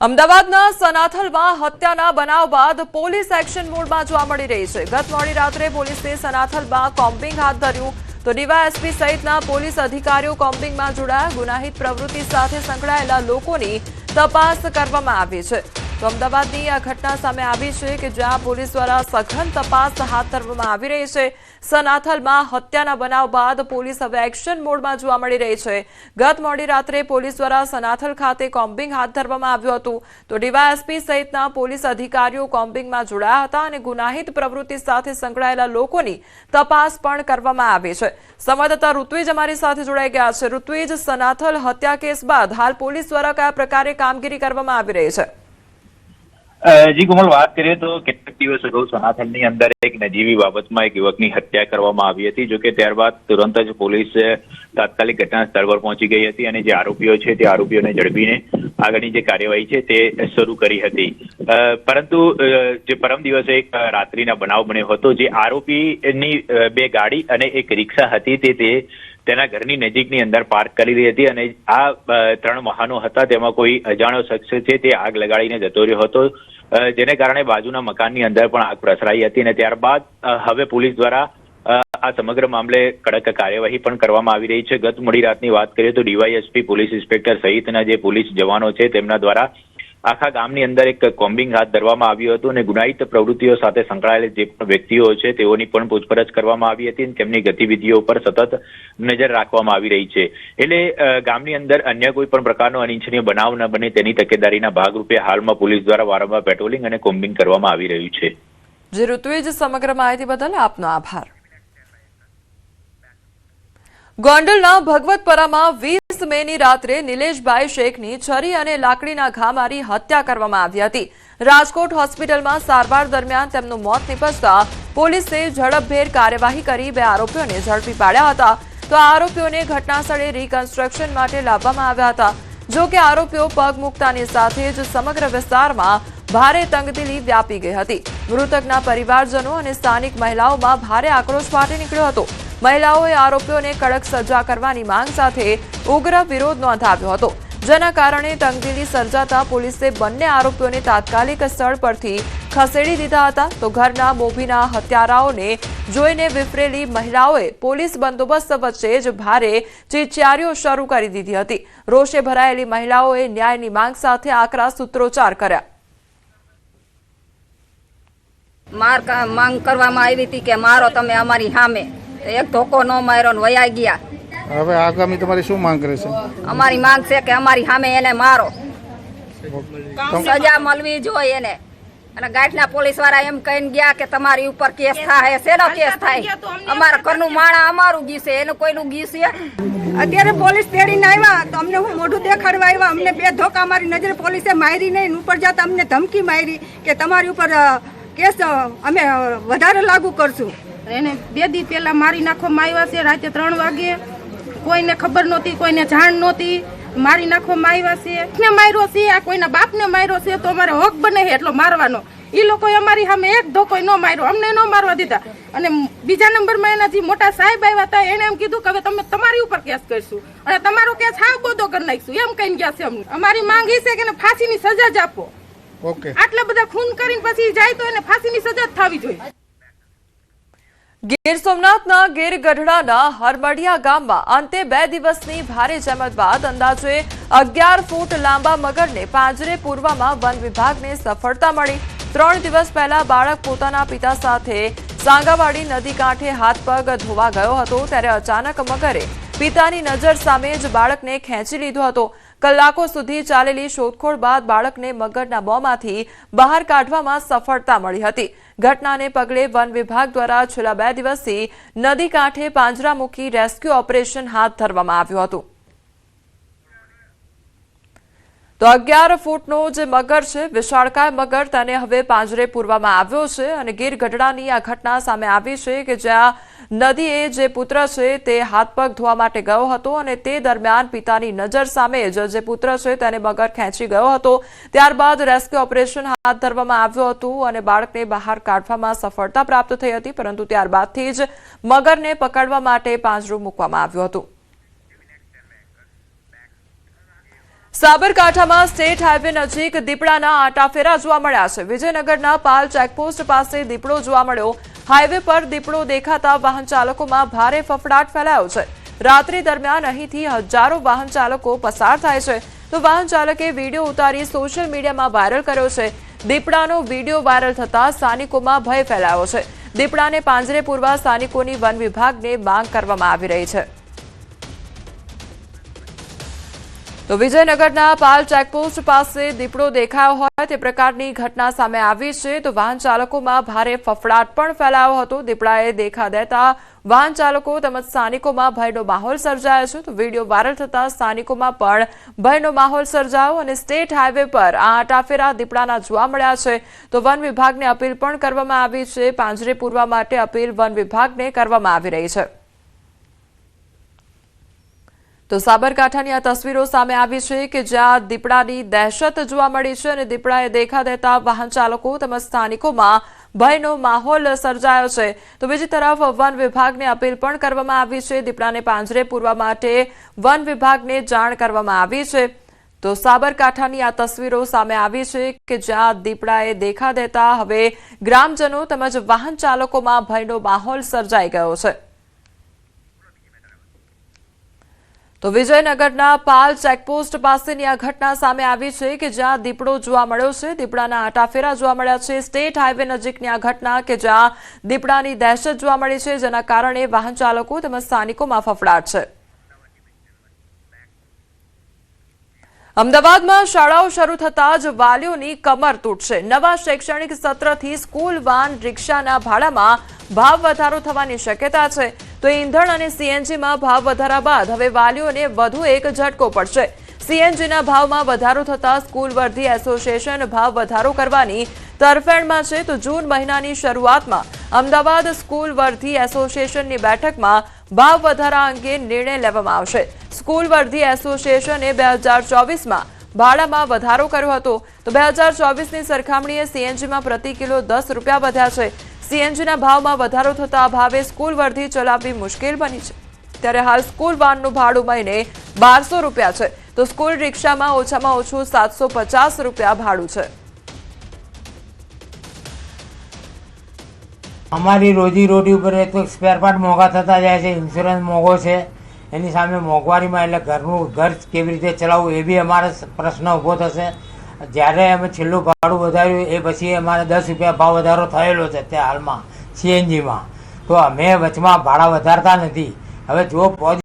અમદાવાદના સનાથલમાં હત્યાના બનાવ બાદ પોલીસ એક્શન મોડમાં જોવા મળી રહી છે। ગત મોડી રાત્રે પોલીસે સનાથલમાં કોમ્બિંગ હાથ ધર્યું તો ડીવાયએસપી સહિતના પોલીસ અધિકારીઓ કોમ્બિંગમાં જોડાયા। ગુનાહિત પ્રવૃત્તિ સાથે સંકળાયેલા લોકોની તપાસ કરવામાં આવી છે। તો અમદાવાદની આ ઘટના સામે આવી છે કે જ્યાં પોલીસ દ્વારા સઘન તપાસ હાથ ધરવામાં આવી રહી છે। સનાથલમાં હત્યાના બનાવ બાદ પોલીસ હવે એક્શન મોડમાં જોવા મળી રહી છે। ગત મોડી રાત્રે પોલીસ દ્વારા સનાથલ ખાતે કોમ્બિંગ હાથ ધરવામાં આવ્યું હતું તો ડીવાયએસપી સહિતના પોલીસ અધિકારીઓ કોમ્બિંગમાં જોડાયા હતા અને ગુનાહિત પ્રવૃત્તિ સાથે સંકળાયેલા લોકોની તપાસ પણ કરવામાં આવી છે। સંવાદદાતા ઋત્વિજ અમારી સાથે જોડાઈ ગયા છે। ઋત્વિજ, સનાથલ હત્યા કેસ બાદ હાલ પોલીસ દ્વારા કયા પ્રકારે કામગીરી કરવામાં આવી રહી છે? જી કોમલ, વાત કરીએ તો કેટલાક દિવસ અગાઉ સનાથલની અંદર એક નજીવી બાબતમાં એક યુવકની હત્યા કરવામાં આવી હતી। જોકે ત્યારબાદ તુરંત જ પોલીસ તાત્કાલિક ઘટના સ્થળ પર પહોંચી ગઈ હતી અને જે આરોપીઓ છે તે આરોપીઓને ઝડપીને આગળની જે કાર્યવાહી છે તે શરૂ કરી હતી। પરંતુ જે પરમ દિવસે એક રાત્રિના બનાવ બન્યો હતો, જે આરોપીની બે ગાડી અને એક રિક્ષા હતી તે તેના ઘરની નજીકની અંદર પાર્ક કરી રહી હતી અને આ ત્રણ વાહનો હતા તેમાં કોઈ અજાણ્યો શખ્સ છે તે આગ લગાડીને જતો રહ્યો હતો, જેને કારણે બાજુના મકાનની અંદર પણ આગ પ્રસરાઈ હતી અને ત્યારબાદ હવે પોલીસ દ્વારા આ સમગ્ર મામલે કડક કાર્યવાહી પણ કરવામાં આવી રહી છે। ગત મોડી રાતની વાત કરીએ તો ડીવાયએસપી, પોલીસ ઇન્સ્પેક્ટર સહિતના જે પોલીસ જવાનો છે તેમના દ્વારા આખા ગામની અંદર એક કોમ્બિંગ હાથ ધરવામાં આવ્યું હતું અને ગુનાહિત પ્રવૃત્તિઓ સાથે સંકળાયેલા જે પણ વ્યક્તિઓ છે તેઓની પણ પૂછપરછ કરવામાં આવી હતી અને તેમની ગતિવિધિઓ પર સતત નજર રાખવામાં આવી રહી છે। એટલે ગામની અંદર અન્ય કોઈ પણ પ્રકારનો અનિચ્છનીય બનાવ ન બને તેની તકેદારીના ભાગરૂપે હાલમાં પોલીસ દ્વારા વારંવાર પેટ્રોલિંગ અને કોમ્બિંગ કરવામાં આવી રહ્યું છે। જે ઋત્વિજ, સમગ્ર માહિતી બદલ આપનો આભાર। ગોંડલના ભગવતપરામાં 20 મેની રાત્રે નિલેશભાઈ શેખની છરી અને લાકડીના ઘા મારી હત્યા કરવામાં આવી હતી। રાજકોટ હોસ્પિટલમાં સારવાર દરમિયાન તેમનું મોત નીપજતા પોલીસે ઝડપભેર કાર્યવાહી કરી બે આરોપીઓને ઝડપી પાડ્યા હતા તો આ આરોપીઓને ઘટનાસ્થળે રિકન્સ્ટ્રક્શન માટે લાવવામાં આવ્યા હતા। જો કે આરોપીઓ પગ મૂકતાની સાથે જ સમગ્ર વિસ્તારમાં ભારે તંગદિલી વ્યાપી ગઈ હતી। મૃતકના પરિવારજનો અને સ્થાનિક મહિલાઓમાં ભારે આક્રોશ ફાટી નીકળ્યો હતો। મહિલાઓએ આરોપીઓને કડક સજા કરવાની માંગ સાથે ઉગ્ર વિરોધ નોંધાવ્યો હતો, જેના કારણે તંગદિલી સર્જાતા પોલીસે બંને આરોપીઓને તાત્કાલિક સ્થળ પરથી ખસેડી દીધા હતા તો ઘરના મોભીના હત્યારાઓને જોઈને વિફરેલી મહિલાઓએ પોલીસ બંદોબસ્ત વચ્ચે જ ભારે ચીચિયારીઓ શરૂ કરી દીધી હતી। રોષે ભરાયેલી મહિલાઓએ ન્યાયની માંગ સાથે આકરા સૂત્રોચ્ચાર કર્યા। માંગ કરવામાં આવી હતી કે મારો તમે અમારી સામે, એક ધોકો ન માર્યો ને વયા ગયા। હવે આગામી તમારી શું માંગ રહેશે? અમારી માંગ છે કે અમારી સામે એને મારો, સજા મળવી જોઈએ એને। અને ગાંઠના પોલીસ વાળા એમ કહીને ગયા કે તમારી ઉપર કેસ થાય। શેનો કેસ થાય? અમારા ઘરનું માણા અમારું ગીસે, એનું કોઈનું ગીસે? અત્યારે પોલીસ તેડીને આવ્યા તો અમને હું મોઢું દેખાડવા આવ્યા, અમને બે ધોકા મારી નજરે પોલીસે મારી નહીં, ઉપર જતા અમને ધમકી મારી કે તમારી ઉપર કેસ અમે વધારે લાગુ કરશું। એને 2 દી પહેલા મારી નાખવામાં આવ્યા છે। રાતે 3 વાગે કોઈને ખબર નહોતી, કોઈને જાણ નહોતી, મારી નાખવામાં આવ્યા છે। માર્યો છે, આ કોઈના બાપને માર્યો છે તો અમારે હક બને છે એટલો મારવાનો। એ લોકોએ અમારી સામે એક ધોકો ન માર્યો, અમને ન મારવા દીધા। અને બીજા નંબરમાં એના જે મોટા સાહેબ આવ્યા હતા એને એમ કીધું કે હવે તમે તમારી ઉપર કેસ કરશું અને તમારો કેસ હાવ બોધો કરી નાખશું, એમ કહીને ગયા છે અમને। અમારી માંગ એ છે કે એને ફાંસીની સજા જ આપો। ઓકે, આટલા બધા ખૂન કરીને પછી જાય તો એને ફાંસીની સજા જ થવી જોઈએ। ગીર સોમનાથના ગીર ગઢડાના હરમડિયા ગામમાં અંતે 2 દિવસની ભારે જહેમત બાદ અંદાજે 11 ફૂટ લાંબા મગરને પાંજરે પૂરવામાં વન વિભાગને સફળતા મળી। 3 દિવસ પહેલા બાળક પોતાના પિતા સાથે સાંગાવાડી નદી કાંઠે હાથ પગ ધોવા ગયો હતો ત્યારે અચાનક મગરે પિતાની નજર સામે જ બાળકને ખેંચી લીધો હતો। કલાકો સુધી ચાલેલી શોધખોળ બાદ બાળકને મગરના મોંમાંથી બહાર કાઢવામાં સફળતા મળી હતી। ઘટનાને પગલે વન વિભાગ દ્વારા છેલ્લા 2 દિવસથી નદી કાંઠે પાંજરા મૂકી રેસ્ક્યુ ઓપરેશન હાથ ધરવામાં આવ્યું હતું। તો 11 ફૂટનો જે મગર છે, વિશાળકાય મગર, તેને હવે પાંજરે પૂરવામાં આવ્યો છે અને ગીર ગઢડાની આ ઘટના સામે આવી છે કે જ્યાં નદીએ જે પુત્ર છે તે હાથ પગ ધોવા માટે ગયો હતો અને તે દરમિયાન પિતાની નજર સામે જ જે પુત્ર છે તેને મગર ખેંચી ગયો હતો। ત્યારબાદ રેસ્ક્યુ ઓપરેશન હાથ ધરવામાં આવ્યું હતું અને બાળકને બહાર કાઢવામાં સફળતા પ્રાપ્ત થઈ હતી, પરંતુ ત્યારબાદથી જ મગરને પકડવા માટે પાંજરું મૂકવામાં આવ્યું હતું। સાબરકાંઠામાં સ્ટેટ હાઈવે નજીક દીપડાના આટાફેરા જોવા મળ્યા છે. વિજયનગરના પાલ ચેકપોસ્ટ પાસે દીપડો જોવા મળ્યો. હાઈવે પર દીપડો દેખાતા વાહન ચાલકોમાં ભારે ફફડાટ ફેલાયો છે. રાત્રિ દરમિયાન અહીંથી હજારો વાહન ચાલકો પસાર થાય છે, તો વાહન ચાલકે વિડીયો ઉતારી સોશિયલ મીડિયામાં વાયરલ કર્યો છે. દીપડાનો વિડીયો વાયરલ થતા સ્થાનિકોમાં ભય ફેલાયો છે. દીપડાને પાંજરે પૂરવા સ્થાનિકોની વન વિભાગને માંગ કરવામાં આવી રહી છે. તો વિજયનગરના પાલ ચેકપોસ્ટ પાસે દીપડો દેખાયો હોય તે પ્રકારની ઘટના સામે આવી છે. તો વાહન ચાલકોમાં ભારે ફફડાટ પણ ફેલાયો હતો. દીપડાએ દેખા દેતા વાહન ચાલકો તેમજ સ્થાનિકોમાં ભયનો માહોલ સર્જાયો છે. તો વિડીયો વાયરલ થતા સ્થાનિકોમાં પણ ભયનો માહોલ સર્જાયો અને સ્ટેટ હાઈવે પર આ આટાફેરા દીપડાના જોવા મળ્યા છે. તો વન વિભાગને અપીલ પણ કરવામાં આવી છે. પાંજરે પૂરવા માટે અપીલ વન વિભાગને કરવામાં આવી રહી છે. તો સાબરકાંઠાની આ તસવીરો સામે આવી છે કે જ્યાં દીપડાની દહેશત જોવા મળી છે અને દીપડાએ દેખા દેતા વાહન ચાલકો તેમજ સ્થાનિકોમાં ભયનો માહોલ સર્જાયો છે. તો બીજી તરફ વન વિભાગને અપીલ પણ કરવામાં આવી છે. દીપડાને પાંજરે પૂરવા માટે વન વિભાગને જાણ કરવામાં આવી છે. તો સાબરકાંઠાની આ તસવીરો સામે આવી છે કે જ્યાં દીપડાએ દેખા દેતા હવે ગ્રામજનો તેમજ વાહન ચાલકોમાં ભયનો માહોલ સર્જાઈ ગયો છે. તો વિજયનગરના પાલ ચેકપોસ્ટ પાસેની આ ઘટના સામે આવી છે કે જ્યાં દીપડો જોવા મળ્યો છે. દીપડાના આટાફેરા જોવા મળ્યા છે. સ્ટેટ હાઈવે નજીકની આ ઘટના કે જ્યાં દીપડાની દહેશત જોવા મળી છે, જેના કારણે વાહન ચાલકો તેમજ સ્થાનિકોમાં ફફડાટ છે. અમદાવાદમાં શાળાઓ શરૂ થતા જ વાલીઓની કમર તૂટશે. નવા શૈક્ષણિક સત્રથી સ્કૂલ વાન રિક્ષાના ભાડામાં ભાવ વધારો થવાની શક્યતા છે. તો ઈંધણ અને સીએનજીમાં ભાવ વધારા બાદ હવે વાલીઓને વધુ એક ઝટકો પડશે. સીએનજીના ભાવમાં વધારો થતા સ્કૂલ વર્ધી એસોસિએશન ભાવ વધારો કરવાની તરફેણમાં છે. તો જૂન મહિનાની શરૂઆતમાં અમદાવાદ સ્કૂલ વર્ધી એસોસિએશનની બેઠકમાં ભાવ વધારા અંગે નિર્ણય લેવામાં આવશે. સ્કૂલ વર્ધી એસોસિએશને 2024માં ભાડામાં વધારો કર્યો હતો. તો 2024ની સરખામણીએ સીએનજીમાં પ્રતિ કિલો 10 રૂપિયા વધ્યા છે. સીએનજીના ભાવમાં વધારો થતા ભાવે સ્કૂલ વર્ધી ચલાવવી મુશ્કેલ બની છે. ત્યારે હાલ સ્કૂલ વાનનું ભાડું મહિને 1200 રૂપિયા છે. તો સ્કૂલ રિક્ષામાં ઓછામાં ઓછું 750 રૂપિયા ભાડું છે. અમારી રોજીરોટી ઉપર તો સ્પેર પાર્ટ મોંઘા થતા જાય છે, ઇન્સ્યોરન્સ મોંઘો છે, એની સામે મોંઘવારીમાં એટલે ઘર કેવી રીતે ચલાવવું એ બી અમારે પ્રશ્ન ઊભો થશે. જ્યારે અમે છેલ્લું ભાડું વધાર્યું એ પછી અમારે 10 રૂપિયા ભાવ વધારો થયેલો છે તે હાલમાં સીએનજીમાં. તો અમે વચમાં ભાડા વધારતા નથી. હવે જો